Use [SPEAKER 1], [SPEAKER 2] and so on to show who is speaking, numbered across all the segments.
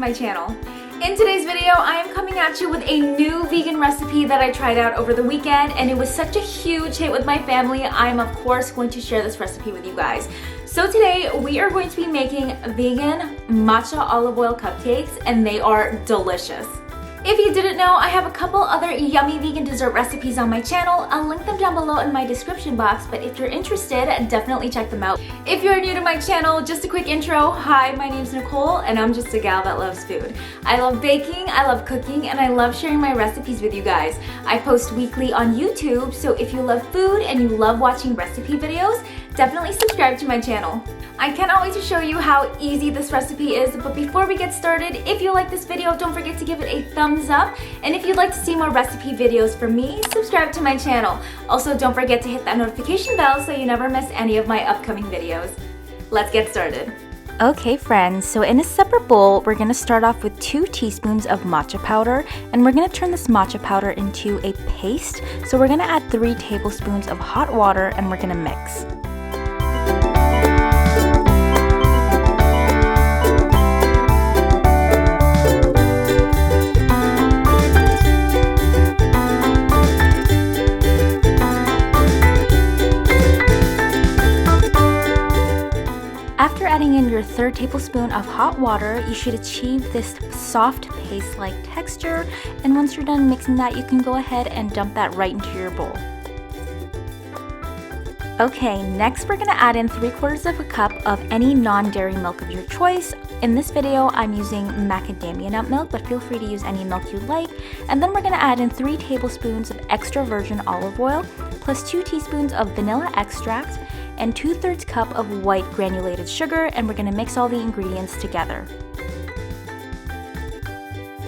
[SPEAKER 1] my channel. In today's video, I am coming at you with a new vegan recipe that I tried out over the weekend, and it was such a huge hit with my family. I am of course going to share this recipe with you guys. So today we are going to be making vegan matcha olive oil cupcakes, and they are delicious. If you didn't know, I have a couple other yummy vegan dessert recipes on my channel. I'll link them down below in my description box, but if you're interested, definitely check them out. If you're new to my channel, just a quick intro. Hi, my name's Nicole, and I'm just a gal that loves food. I love baking, I love cooking, and I love sharing my recipes with you guys. I post weekly on YouTube, so if you love food and you love watching recipe videos, definitely subscribe to my channel. I cannot wait to show you how easy this recipe is, but before we get started, if you like this video, don't forget to give it a thumbs up, and if you'd like to see more recipe videos from me, subscribe to my channel. Also, don't forget to hit that notification bell so you never miss any of my upcoming videos. Let's get started.
[SPEAKER 2] Okay friends, so in a separate bowl, we're going to start off with 2 teaspoons of matcha powder, and we're going to turn this matcha powder into a paste. So we're going to add 3 tablespoons of hot water, and we're going to mix. After adding in your 3rd tablespoon of hot water, you should achieve this soft paste-like texture, and once you're done mixing that, you can go ahead and dump that right into your bowl. Okay, next we're going to add in 3/4 of a cup of any non-dairy milk of your choice. In this video, I'm using macadamia nut milk, but feel free to use any milk you like. And then we're going to add in 3 tablespoons of extra virgin olive oil, plus 2 teaspoons of vanilla extract, and 2/3 cup of white granulated sugar, and we're going to mix all the ingredients together.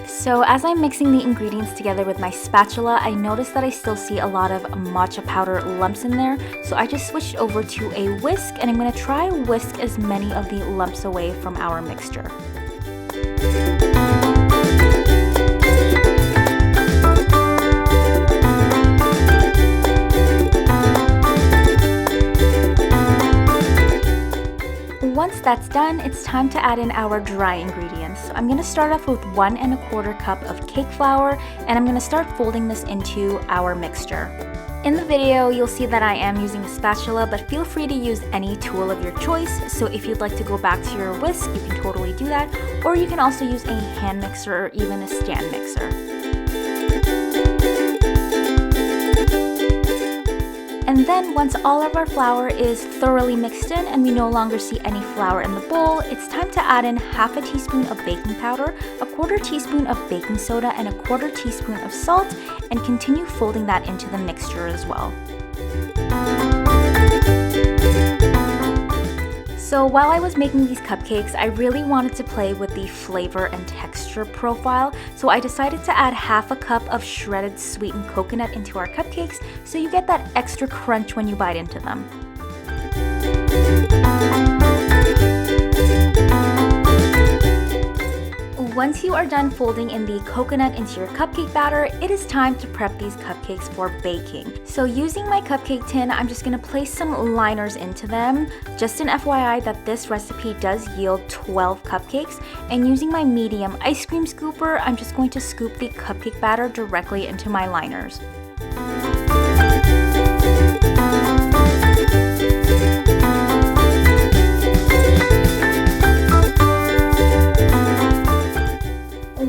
[SPEAKER 2] So as I'm mixing the ingredients together with my spatula, I noticed that I still see a lot of matcha powder lumps in there, so I just switched over to a whisk, and I'm going to try whisk as many of the lumps away from our mixture. Once that's done, it's time to add in our dry ingredients. So I'm going to start off with 1 1/4 cup of cake flour, and I'm going to start folding this into our mixture. In the video, you'll see that I am using a spatula, but feel free to use any tool of your choice. So if you'd like to go back to your whisk, you can totally do that, or you can also use a hand mixer or even a stand mixer. And then once all of our flour is thoroughly mixed in and we no longer see any flour in the bowl, it's time to add in 1/2 teaspoon of baking powder, 1/4 teaspoon of baking soda, and 1/4 teaspoon of salt, and continue folding that into the mixture as well. So while I was making these cupcakes, I really wanted to play with the flavor and texture profile, so I decided to add 1/2 cup of shredded sweetened coconut into our cupcakes, so you get that extra crunch when you bite into them. Once you are done folding in the coconut into your cupcake batter, it is time to prep these cupcakes for baking. So using my cupcake tin, I'm just going to place some liners into them. Just an FYI that this recipe does yield 12 cupcakes, and using my medium ice cream scooper, I'm just going to scoop the cupcake batter directly into my liners.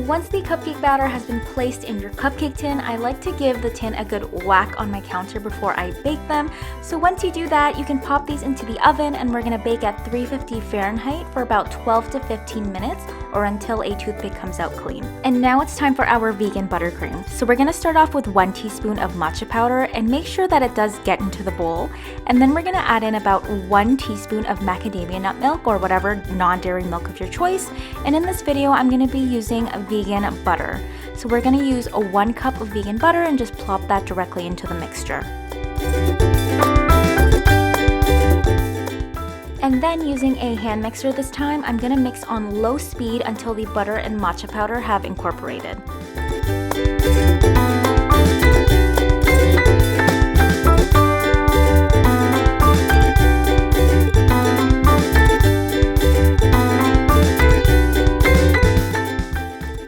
[SPEAKER 2] Once the cupcake batter has been placed in your cupcake tin, I like to give the tin a good whack on my counter before I bake them. So once you do that, you can pop these into the oven, and we're going to bake at 350 Fahrenheit for about 12 to 15 minutes, or until a toothpick comes out clean. And now it's time for our vegan buttercream. So we're going to start off with 1 teaspoon of matcha powder, and make sure that it does get into the bowl. And then we're going to add in about 1 teaspoon of macadamia nut milk, or whatever non-dairy milk of your choice. And in this video, I'm going to be using vegan butter. So we're going to use a 1 cup of vegan butter and just plop that directly into the mixture. And then using a hand mixer this time, I'm going to mix on low speed until the butter and matcha powder have incorporated.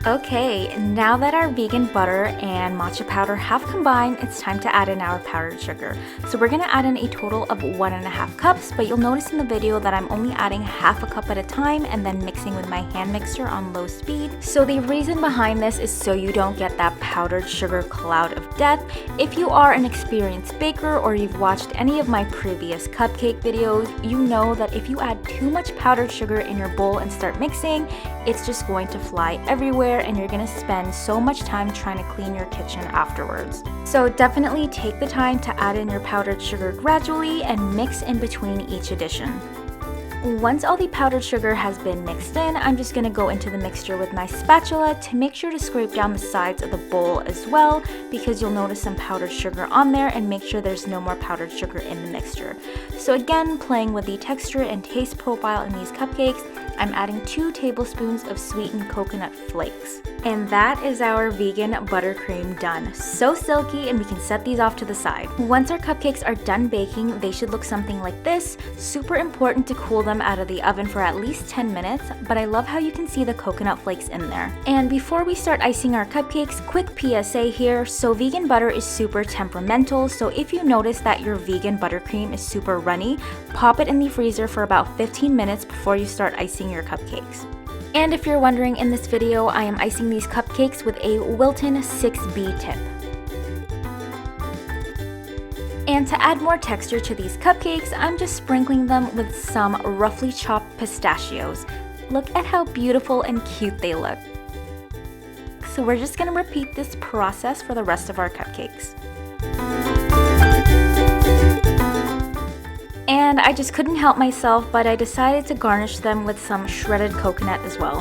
[SPEAKER 2] Okay, now that our vegan butter and matcha powder have combined, it's time to add in our powdered sugar. So we're gonna add in a total of 1.5 cups, but you'll notice in the video that I'm only adding half a cup at a time and then mixing with my hand mixer on low speed. So the reason behind this is so you don't get that powdered sugar cloud of death. If you are an experienced baker or you've watched any of my previous cupcake videos, you know that if you add too much powdered sugar in your bowl and start mixing, it's just going to fly everywhere and you're gonna spend so much time trying to clean your kitchen afterwards. So definitely take the time to add in your powdered sugar gradually and mix in between each addition. Once all the powdered sugar has been mixed in, I'm just going to go into the mixture with my spatula to make sure to scrape down the sides of the bowl as well, because you'll notice some powdered sugar on there, and make sure there's no more powdered sugar in the mixture. So again, playing with the texture and taste profile in these cupcakes, I'm adding 2 tablespoons of sweetened coconut flakes. And that is our vegan buttercream done. So silky, and we can set these off to the side. Once our cupcakes are done baking, they should look something like this. Super important to cool them out of the oven for at least 10 minutes, but I love how you can see the coconut flakes in there. And before we start icing our cupcakes, quick PSA here. So vegan butter is super temperamental, so if you notice that your vegan buttercream is super runny, pop it in the freezer for about 15 minutes before you start icing your cupcakes. And if you're wondering, in this video, I am icing these cupcakes with a Wilton 6B tip. And to add more texture to these cupcakes, I'm just sprinkling them with some roughly chopped pistachios. Look at how beautiful and cute they look. So we're just gonna repeat this process for the rest of our cupcakes. And I just couldn't help myself, but I decided to garnish them with some shredded coconut as well.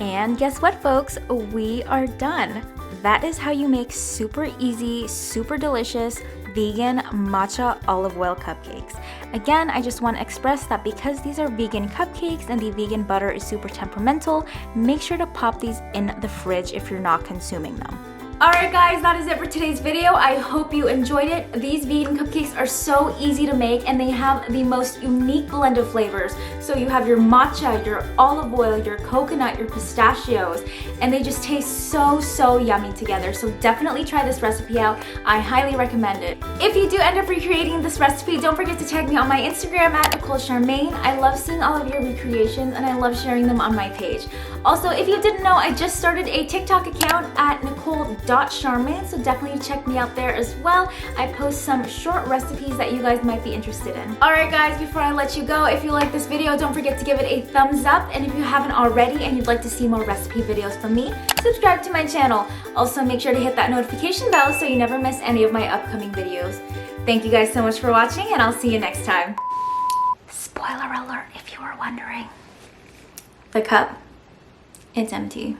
[SPEAKER 2] And guess what, folks? We are done. That is how you make super easy, super delicious, vegan matcha olive oil cupcakes. Again, I just want to express that because these are vegan cupcakes and the vegan butter is super temperamental, make sure to pop these in the fridge if you're not consuming them.
[SPEAKER 1] Alright guys, that is it for today's video. I hope you enjoyed it. These vegan cupcakes are so easy to make and they have the most unique blend of flavors. So you have your matcha, your olive oil, your coconut, your pistachios, and they just taste so yummy together. So definitely try this recipe out. I highly recommend it. If you do end up recreating this recipe, don't forget to tag me on my Instagram at Nicole Charmaine. I love seeing all of your recreations and I love sharing them on my page. Also, if you didn't know, I just started a TikTok account at Nicole.Charmaine, so definitely check me out there as well. I post some short recipes that you guys might be interested in. Alright guys, before I let you go, if you like this video, don't forget to give it a thumbs up, and if you haven't already and you'd like to see more recipe videos from me, subscribe to my channel. Also, make sure to hit that notification bell so you never miss any of my upcoming videos. Thank you guys so much for watching, and I'll see you next time. Spoiler alert if you were wondering. The cup, it's empty.